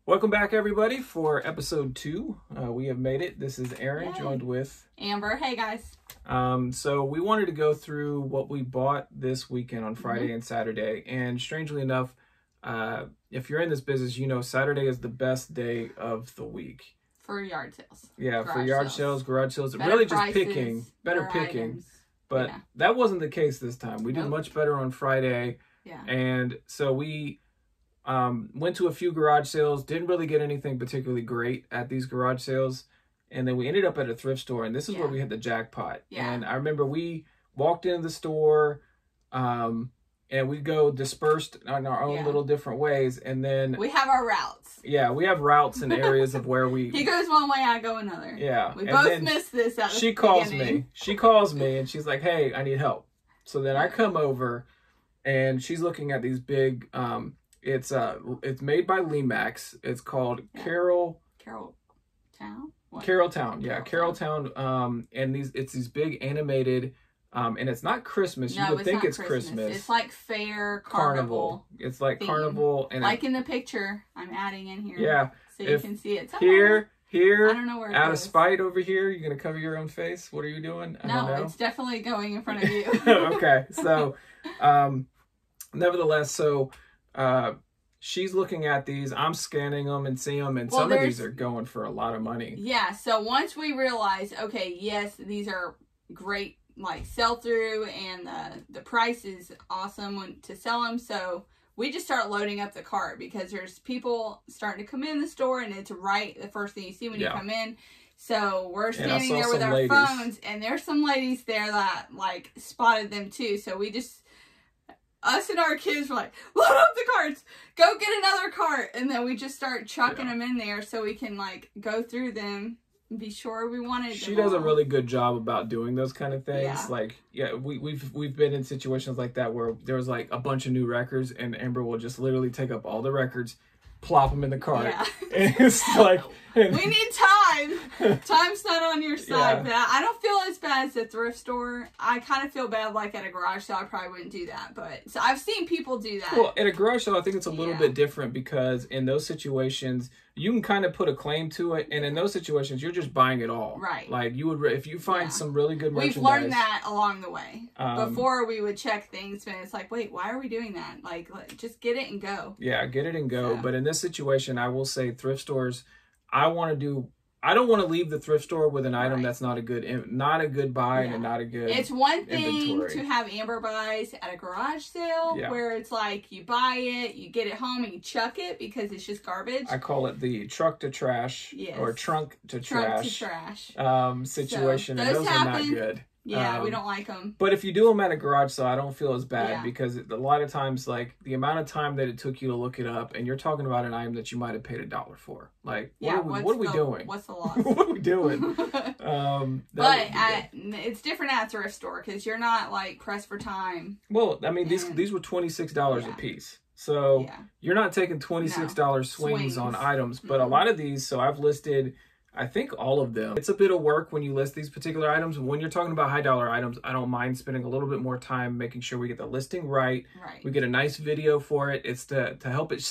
Welcome back, everybody, for episode 2. We have made it. This is Aaron, joined with Amber. Hey, guys. So we wanted to go through what we bought this weekend on Friday and Saturday. And strangely enough, if you're in this business, you know Saturday is the best day of the week. For yard sales. Yeah, for yard sales, garage sales. Better really prices, just picking, better picking. Items. But that wasn't the case this time. We did much better on Friday. Yeah. And so we went to a few garage sales, didn't really get anything particularly great at these garage sales. And then we ended up at a thrift store, and this is where we hit the jackpot. Yeah. And I remember we walked into the store, and we go dispersed in our own little different ways. And then we have our routes. Yeah, we have routes and areas of where we... He goes one way, I go another. Yeah. We both missed this at the She calls me, and she's like, hey, I need help. So then I come over, and she's looking at these big... It's made by Lemax. It's called Carrolltown. Carrolltown, yeah, Carrolltown. And it's these big animated, and it's not Christmas. You would think it's Christmas. It's like fair carnival. It's like theme. Carnival, and like in the picture I'm adding in here. Yeah, so you can see it somewhere. Here. I don't know where. Out of spite over here, you're gonna cover your own face. What are you doing? I don't know. It's definitely going in front of you. Okay, so, nevertheless, so. She's looking at these, I'm scanning them and seeing them, and some of these are going for a lot of money. Yeah, so once we realize, okay, yes, these are great, like, sell-through, and the price is awesome to sell them, so we just start loading up the cart, because there's people starting to come in the store, and it's right the first thing you see when you come in. So we're standing there with our phones, and there's some ladies there that, like, spotted them, too, so we just... Us and our kids were like, load up the carts, go get another cart. And then we just start chucking them in there so we can, like, go through them and be sure we wanted them. She does a really good job about doing those kind of things. Yeah. Like, we've been in situations like that where there was, like, a bunch of new records, and Amber will just literally take up all the records, plop them in the cart. Yeah. And it's like... we need time. Time's not on your side. But I don't feel as bad as a thrift store. I kind of feel bad, like, at a garage sale. I probably wouldn't do that. But so I've seen people do that. Well, at a garage sale, I think it's a little bit different, because in those situations, you can kind of put a claim to it. And in those situations, you're just buying it all. Right. Like, you would, if you find some really good merchandise. We've learned that along the way. Before we would check things, but it's like, wait, why are we doing that? Like, just get it and go. Yeah, get it and go. So. But in this situation, I will say thrift stores... I don't want to leave the thrift store with an item that's not a good buy and not a good It's one thing inventory. To have Amber buys at a garage sale where it's like you buy it, you get it home, and you chuck it because it's just garbage. I call it the truck to trash or trunk to trash situation, and those are not good. Yeah, we don't like them. But if you do them at a garage sale, I don't feel as bad because a lot of times, like, the amount of time that it took you to look it up, and you're talking about an item that you might have paid $1 for. Like, what are we doing? What's the loss? What are we doing? But it's different at a thrift store because you're not, like, pressed for time. Well, I mean, these were $26 a piece. So you're not taking $26 swings on items. But a lot of these, so I've listed... I think all of them. It's a bit of work when you list these particular items. When you're talking about high dollar items, I don't mind spending a little bit more time making sure we get the listing right. We get a nice video for it. It's to help it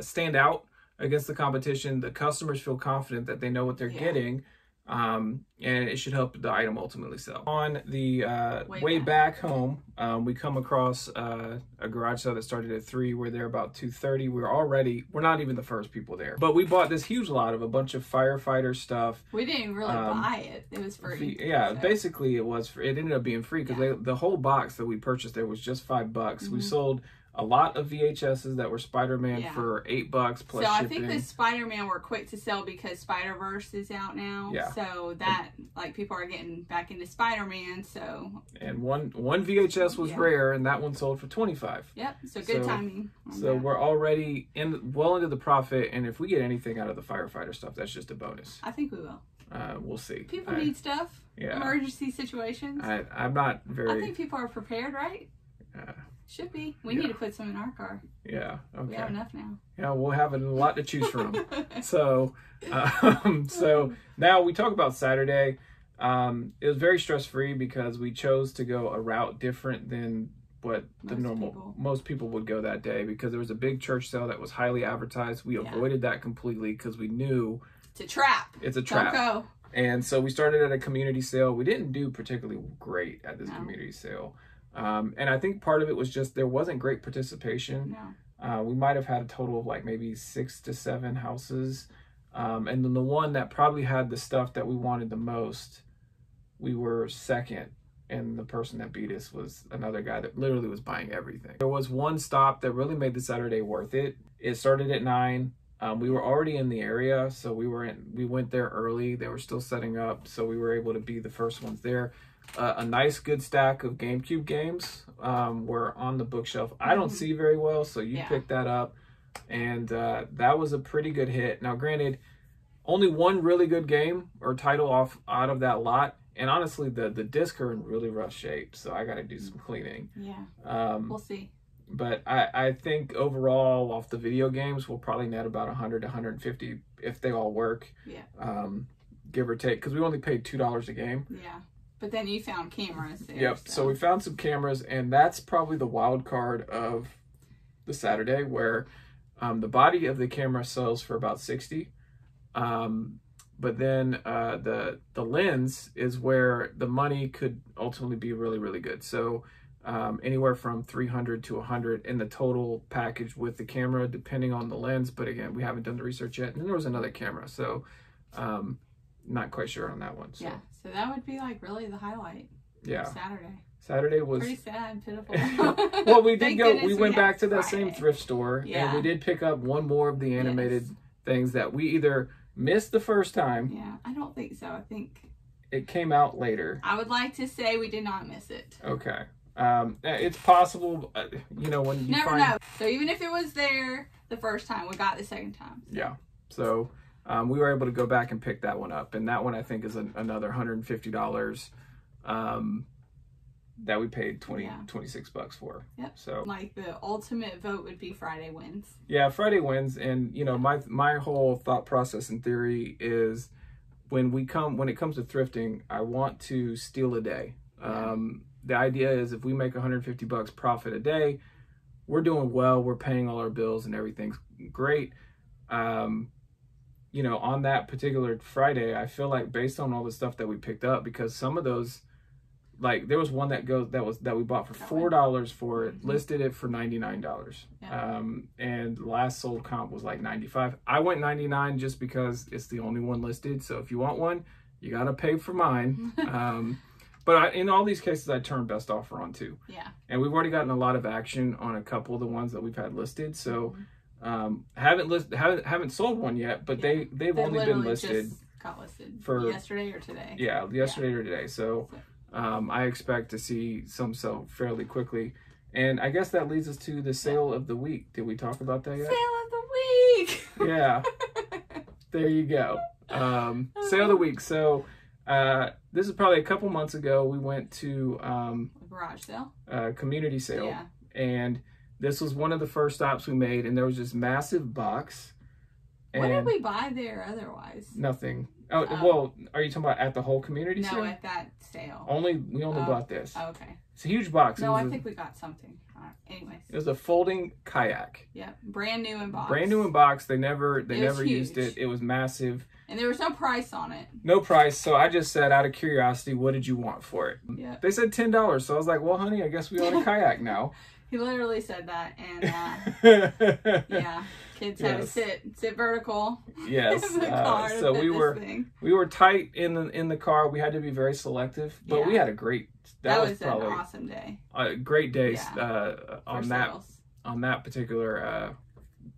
stand out against the competition. The customers feel confident that they know what they're getting. And it should help the item ultimately sell. On the way back home, we come across a garage sale that started at 3. We're there about 2:30. We're not even the first people there. But we bought this huge lot of a bunch of firefighter stuff. We didn't really buy it. It was free. Basically it was free. It ended up being free because the whole box that we purchased there was just $5. We sold a lot of VHSs that were Spider-Man for $8 plus shipping. So I think the Spider-Man were quick to sell because Spider-Verse is out now. Yeah. So that, like, people are getting back into Spider-Man, so. And one VHS was rare, and that one sold for $25. Yep, so good timing. So we're already well into the profit, and if we get anything out of the firefighter stuff, that's just a bonus. I think we will. We'll see. People need stuff. Yeah. Emergency situations. I'm not very... I think people are prepared, right? Should be. We need to put some in our car. Yeah. Okay. We have enough now. Yeah, we'll have a lot to choose from. So now we talk about Saturday. It was very stress-free because we chose to go a route different than what most people would go that day, because there was a big church sale that was highly advertised. We avoided that completely because we knew it's a trap. It's a trap. Don't go. And so we started at a community sale. We didn't do particularly great at this community sale. And I think part of it was just there wasn't great participation. No. We might have had a total of like maybe 6 to 7 houses. And then the one that probably had the stuff that we wanted the most, we were second. And the person that beat us was another guy that literally was buying everything. There was one stop that really made the Saturday worth it. It started at 9. We were already in the area, so we went there early. They were still setting up, so we were able to be the first ones there. A nice good stack of GameCube games were on the bookshelf. I don't see very well, so you picked that up, and that was a pretty good hit. Now, granted, only one really good game or title out of that lot. And honestly, the discs are in really rough shape, so I got to do some cleaning. Yeah, we'll see. But I think overall, off the video games, we'll probably net about 100 to 150 if they all work. Yeah. Give or take, because we only paid $2 a game. Yeah. But then you found cameras there. Yep. So we found some cameras, and that's probably the wild card of the Saturday, where the body of the camera sells for about $60. But then the lens is where the money could ultimately be really, really good. So anywhere from $300 to $100 in the total package with the camera, depending on the lens. But again, we haven't done the research yet. And then there was another camera, so not quite sure on that one. So. Yeah, so that would be like really the highlight. Yeah. Saturday. Saturday was pretty sad and pitiful. Well, we did go. We went back to that same thrift store, and we did pick up one more of the animated things that we either missed the first time. Yeah, I don't think so. I think it came out later. I would like to say we did not miss it. Okay. It's possible, you know, when you never know. So even if it was there the first time, we got it the second time. Yeah. So we were able to go back and pick that one up, and that one I think is another $150 that we paid $26 for. Yep. So like the ultimate vote would be Friday wins. Yeah, Friday wins, and you know my whole thought process and theory is when it comes to thrifting, I want to steal a day. The idea is if we make $150 profit a day, we're doing well. We're paying all our bills and everything's great. You know, on that particular Friday, I feel like based on all the stuff that we picked up, because some of those, like there was one that we bought for $4 for it, listed it for $99. Yeah. And last sold comp was like $95. I went $99 just because it's the only one listed. So if you want one, you gotta pay for mine. But in all these cases, I turned best offer on too. Yeah. And we've already gotten a lot of action on a couple of the ones that we've had listed. So haven't sold one yet, but they've only been listed. Just got listed for yesterday or today. Yeah, yesterday or today. So I expect to see some sell fairly quickly. And I guess that leads us to the sale of the week. Did we talk about that yet? Sale of the week. Yeah. There you go. Sale of the week. So this is probably a couple months ago. We went to garage sale, community sale, and this was one of the first stops we made. And there was this massive box. What did we buy there otherwise? Nothing. Oh, well, are you talking about at the whole community sale? No, at that sale. We only bought this. Oh, okay. It's a huge box. No, I think we got something. Anyways. It was a folding kayak. Yeah, brand new in box. Brand new in box. They never used it. It was massive. And there was no price on it. No price. So I just said, out of curiosity, what did you want for it? Yeah. They said $10. So I was like, well, honey, I guess we own a kayak now. He literally said that, and yeah, kids had to sit vertical. Yes. In the car so we were tight in the car. We had to be very selective, but we had a great. That was an awesome day. A great day on that particular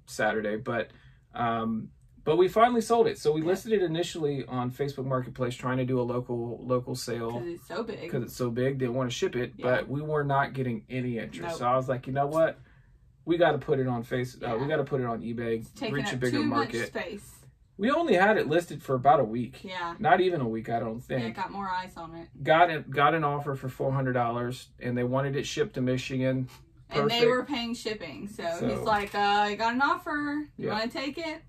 Saturday, but we finally sold it. So we listed it initially on Facebook Marketplace, trying to do a local sale. Because it's so big. Didn't want to ship it, but we were not getting any interest. Nope. So I was like, you know what? We got to put it on we got to put it on eBay, reach a bigger market. Much space. We only had it listed for about a week. Yeah. Not even a week, I don't think. Yeah, got more eyes on it. Got an offer for $400, and they wanted it shipped to Michigan. Perfect. And they were paying shipping. So he's like, I got an offer. You want to take it?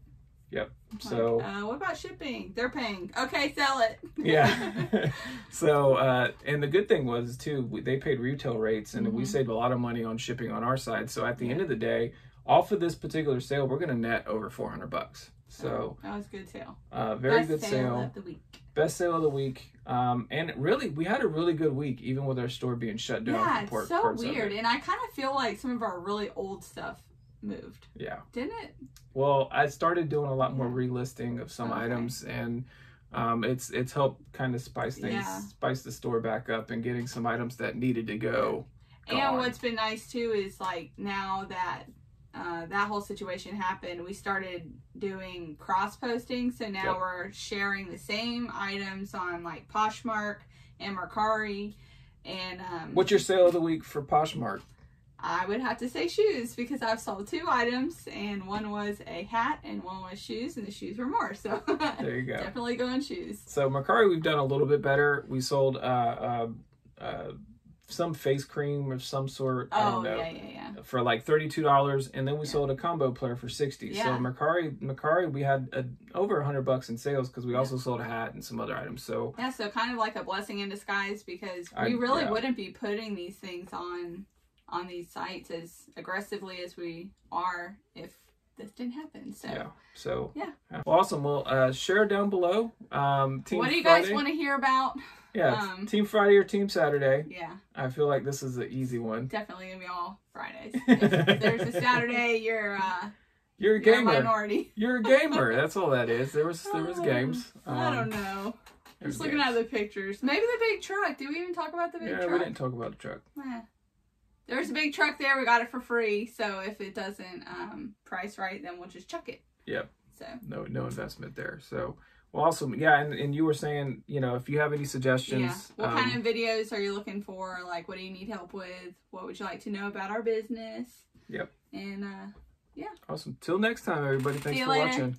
Yep. So what about shipping? They're paying. Okay, sell it. Yeah. So and the good thing was too, they paid retail rates, and we saved a lot of money on shipping on our side. So at the end of the day, off of this particular sale, we're going to net over $400. So that was a good sale. Very good sale. Best sale of the week. Best sale of the week. And really, we had a really good week, even with our store being shut down. Yeah, it's so weird. And I kind of feel like some of our really old stuff moved. Yeah. Didn't it? Well, I started doing a lot more relisting of some items, and it's helped kind of spice the store back up, and getting some items that needed to go. And what's been nice too is like now that that whole situation happened, we started doing cross posting. So now we're sharing the same items on like Poshmark and Mercari. And what's your sale of the week for Poshmark? I would have to say shoes, because I've sold 2 items, and one was a hat and one was shoes, and the shoes were more. So there you go. Definitely going shoes. So Mercari, we've done a little bit better. We sold some face cream of some sort. I don't know. Yeah. For like $32, and then we sold a combo player for $60. Yeah. So Mercari, we had over $100 in sales, because we also sold a hat and some other items. So yeah, so kind of like a blessing in disguise, because we really wouldn't be putting these things on these sites as aggressively as we are if this didn't happen. So yeah. Well, awesome. Well, share down below. Team what do you Friday. guys want to hear about? Yeah, Team Friday or Team Saturday. Yeah. I feel like this is an easy one. Definitely gonna be all Fridays. If there's a Saturday, you're a gamer. You're a minority. You're a gamer. That's all that is. There was games. I don't know. Just looking at the pictures. Maybe the big truck. Did we even talk about the big truck? Yeah, we didn't talk about the truck. There's a big truck there. We got it for free. So if it doesn't price right, then we'll just chuck it. Yep. So no investment there. So well, awesome. Yeah, and you were saying, if you have any suggestions. What kind of videos are you looking for? Like, what do you need help with? What would you like to know about our business? Yep. And yeah. Awesome. Till next time, everybody. Thanks for watching.